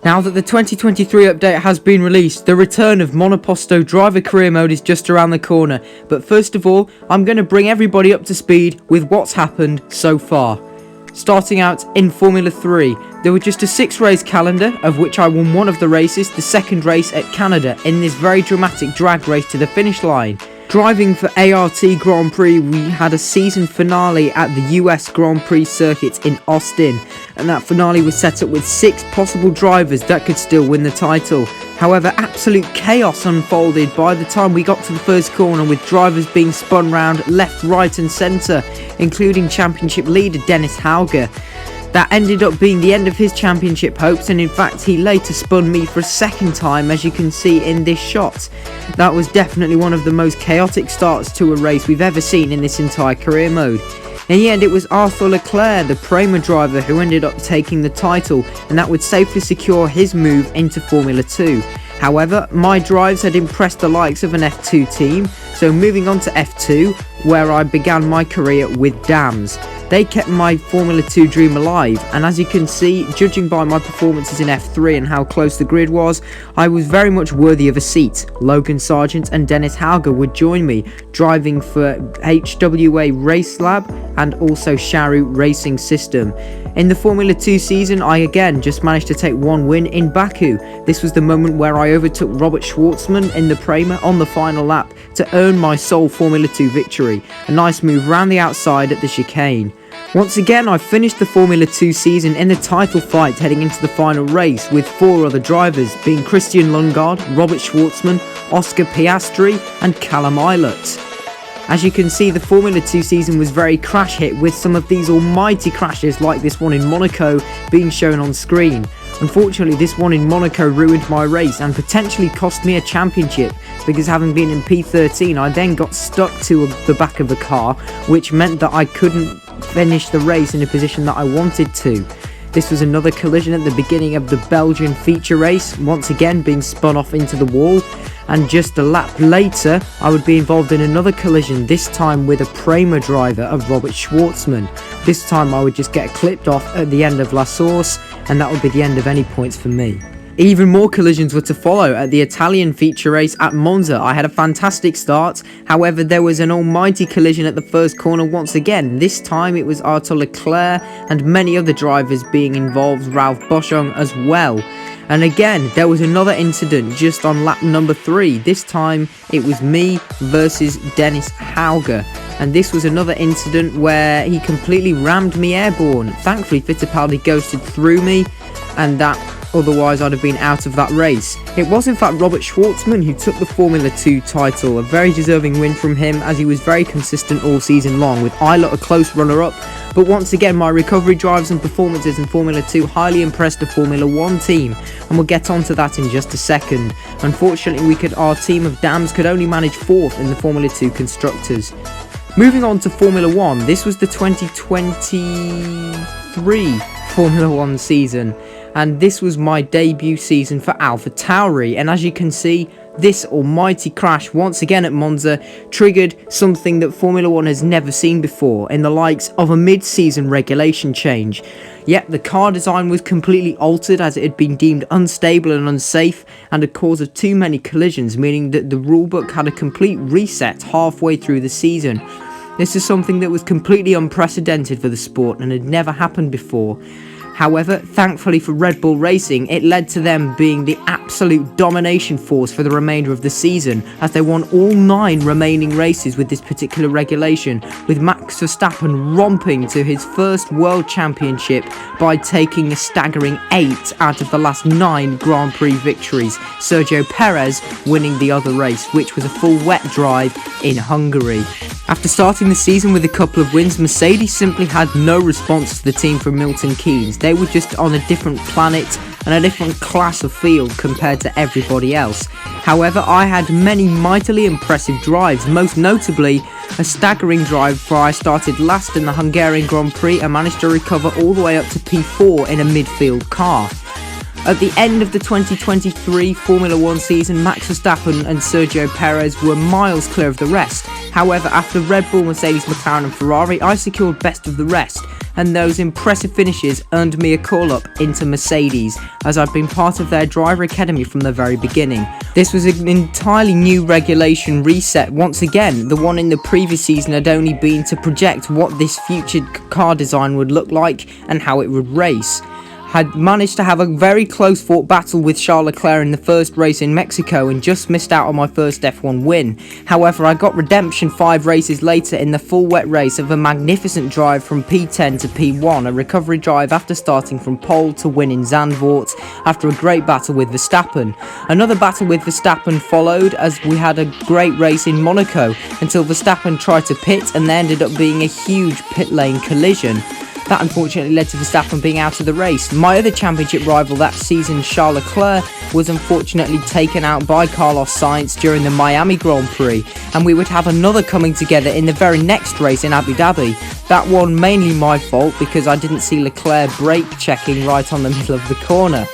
Now that the 2023 update has been released, the return of Monoposto Driver Career Mode is just around the corner. But first of all, I'm going to bring everybody up to speed with what's happened so far. Starting out in Formula 3, there were just a 6-race calendar, of which I won one of the races, the second race at Canada, in this very dramatic drag race to the finish line. Driving for ART Grand Prix, we had a season finale at the US Grand Prix circuit in Austin, and that finale was set up with 6 possible drivers that could still win the title. However, absolute chaos unfolded by the time we got to the first corner, with drivers being spun round left, right and centre, including championship leader Dennis Hauger. That ended up being the end of his championship hopes, and in fact he later spun me for a second time, as you can see in this shot. That was definitely one of the most chaotic starts to a race we've ever seen in this entire career mode. In the end, it was Arthur Leclerc, the Prema driver, who ended up taking the title, and that would safely secure his move into Formula 2. However, my drives had impressed the likes of an F2 team, so moving on to F2, where I began my career with Dams. They kept my Formula 2 dream alive, and as you can see, judging by my performances in F3 and how close the grid was, I was very much worthy of a seat. Logan Sargent and Dennis Hauger would join me, driving for HWA Race Lab and also Sharu Racing System. In the Formula 2 season, I again just managed to take one win in Baku. This was the moment where I overtook Robert Schwartzman in the Prema on the final lap to earn my sole Formula 2 victory. A nice move round the outside at the chicane. Once again, I finished the Formula 2 season in the title fight heading into the final race with 4 other drivers, being Christian Lundgaard, Robert Schwartzman, Oscar Piastri and Callum Ilott. As you can see, the Formula 2 season was very crash hit, with some of these almighty crashes like this one in Monaco being shown on screen. Unfortunately, this one in Monaco ruined my race and potentially cost me a championship, because having been in P13 I then got stuck to the back of the car, which meant that I couldn't finish the race in a position that I wanted to. This was another collision at the beginning of the Belgian feature race, once again being spun off into the wall, and just a lap later I would be involved in another collision, this time with a Prema driver of Robert Schwartzman. This time I would just get clipped off at the end of La Source, and that would be the end of any points for me. Even more collisions were to follow at the Italian feature race at Monza. I had a fantastic start, however there was an almighty collision at the first corner once again. This time it was Arthur Leclerc and many other drivers being involved, Ralph Boschung as well. And again, there was another incident just on lap number 3. This time it was me versus Dennis Hauger. And this was another incident where he completely rammed me airborne. Thankfully Fittipaldi ghosted through me, and that otherwise I'd have been out of that race. It was in fact Robert Schwartzman who took the Formula 2 title, a very deserving win from him, as he was very consistent all season long, with Ilott a close runner-up. But once again, my recovery drives and performances in Formula 2 highly impressed the Formula 1 team, and we'll get onto that in just a second. Unfortunately, our team of Dams could only manage 4th in the Formula 2 Constructors. Moving on to Formula 1, this was the 2023 Formula 1 season, and this was my debut season for AlphaTauri, and as you can see, this almighty crash once again at Monza triggered something that Formula 1 has never seen before, in the likes of a mid-season regulation change. Yet the car design was completely altered, as it had been deemed unstable and unsafe and a cause of too many collisions, meaning that the rulebook had a complete reset halfway through the season. This is something that was completely unprecedented for the sport and had never happened before. However, thankfully for Red Bull Racing, it led to them being the absolute domination force for the remainder of the season, as they won all 9 remaining races with this particular regulation, with Max Verstappen romping to his first World Championship by taking a staggering 8 out of the last 9 Grand Prix victories, Sergio Perez winning the other race, which was a full wet drive in Hungary. After starting the season with a couple of wins, Mercedes simply had no response to the team from Milton Keynes. They were just on a different planet and a different class of field compared to everybody else. However, I had many mightily impressive drives, most notably a staggering drive where I started last in the Hungarian Grand Prix and managed to recover all the way up to P4 in a midfield car. At the end of the 2023 Formula 1 season, Max Verstappen and Sergio Perez were miles clear of the rest. However, after Red Bull, Mercedes, McLaren and Ferrari, I secured best of the rest, and those impressive finishes earned me a call-up into Mercedes, as I'd been part of their driver academy from the very beginning. This was an entirely new regulation reset. Once again, the one in the previous season had only been to project what this future car design would look like and how it would race. Had managed to have a very close fought battle with Charles Leclerc in the first race in Mexico and just missed out on my first F1 win. However, I got redemption 5 races later in the full wet race of a magnificent drive from P10 to P1, a recovery drive after starting from pole to win in Zandvoort after a great battle with Verstappen. Another battle with Verstappen followed as we had a great race in Monaco until Verstappen tried to pit and there ended up being a huge pit lane collision. That unfortunately led to Verstappen being out of the race. My other championship rival that season, Charles Leclerc, was unfortunately taken out by Carlos Sainz during the Miami Grand Prix, and we would have another coming together in the very next race in Abu Dhabi. That one mainly my fault because I didn't see Leclerc brake checking right on the middle of the corner.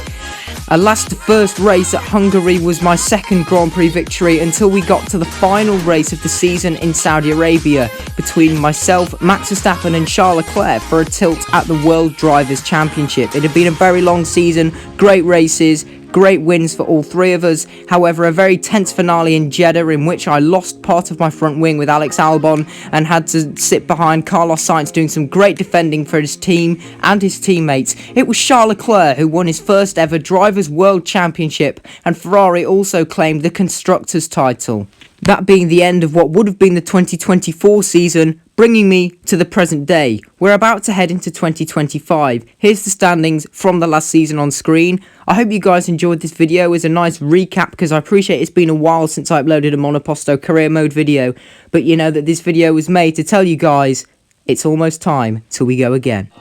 Last first race at Hungary was my second Grand Prix victory until we got to the final race of the season in Saudi Arabia between myself, Max Verstappen and Charles Leclerc for a tilt at the World Drivers' Championship. It had been a very long season, great races, great wins for all three of us. However, a very tense finale in Jeddah in which I lost part of my front wing with Alex Albon and had to sit behind Carlos Sainz doing some great defending for his team and his teammates. It was Charles Leclerc who won his first ever Drivers' World Championship, and Ferrari also claimed the Constructors' title. That being the end of what would have been the 2024 season, bringing me to the present day. We're about to head into 2025. Here's the standings from the last season on screen. I hope you guys enjoyed this video. It's a nice recap because I appreciate it's been a while since I uploaded a Monoposto Career Mode video, but you know that this video was made to tell you guys it's almost time till we go again.